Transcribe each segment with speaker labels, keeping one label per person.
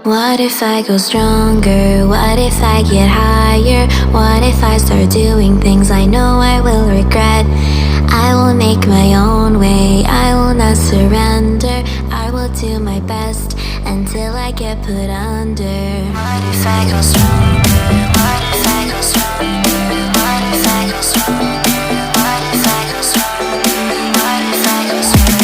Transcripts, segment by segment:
Speaker 1: What if I go stronger? What if I get higher? What if I start doing things I know I will regret? I will make my own way, I will not surrender. I will do my best until I get put under. What if I go stronger? What if I go stronger? What if I go stronger? What if I go stronger? What if I go stronger?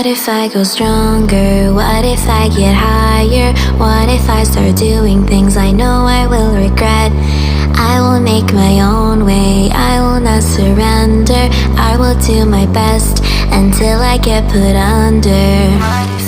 Speaker 1: if I go stronger? What if I get higher? What if I start doing things I know I will regret? I will make my own way, I will not surrender. I will do my best until I get put under. What if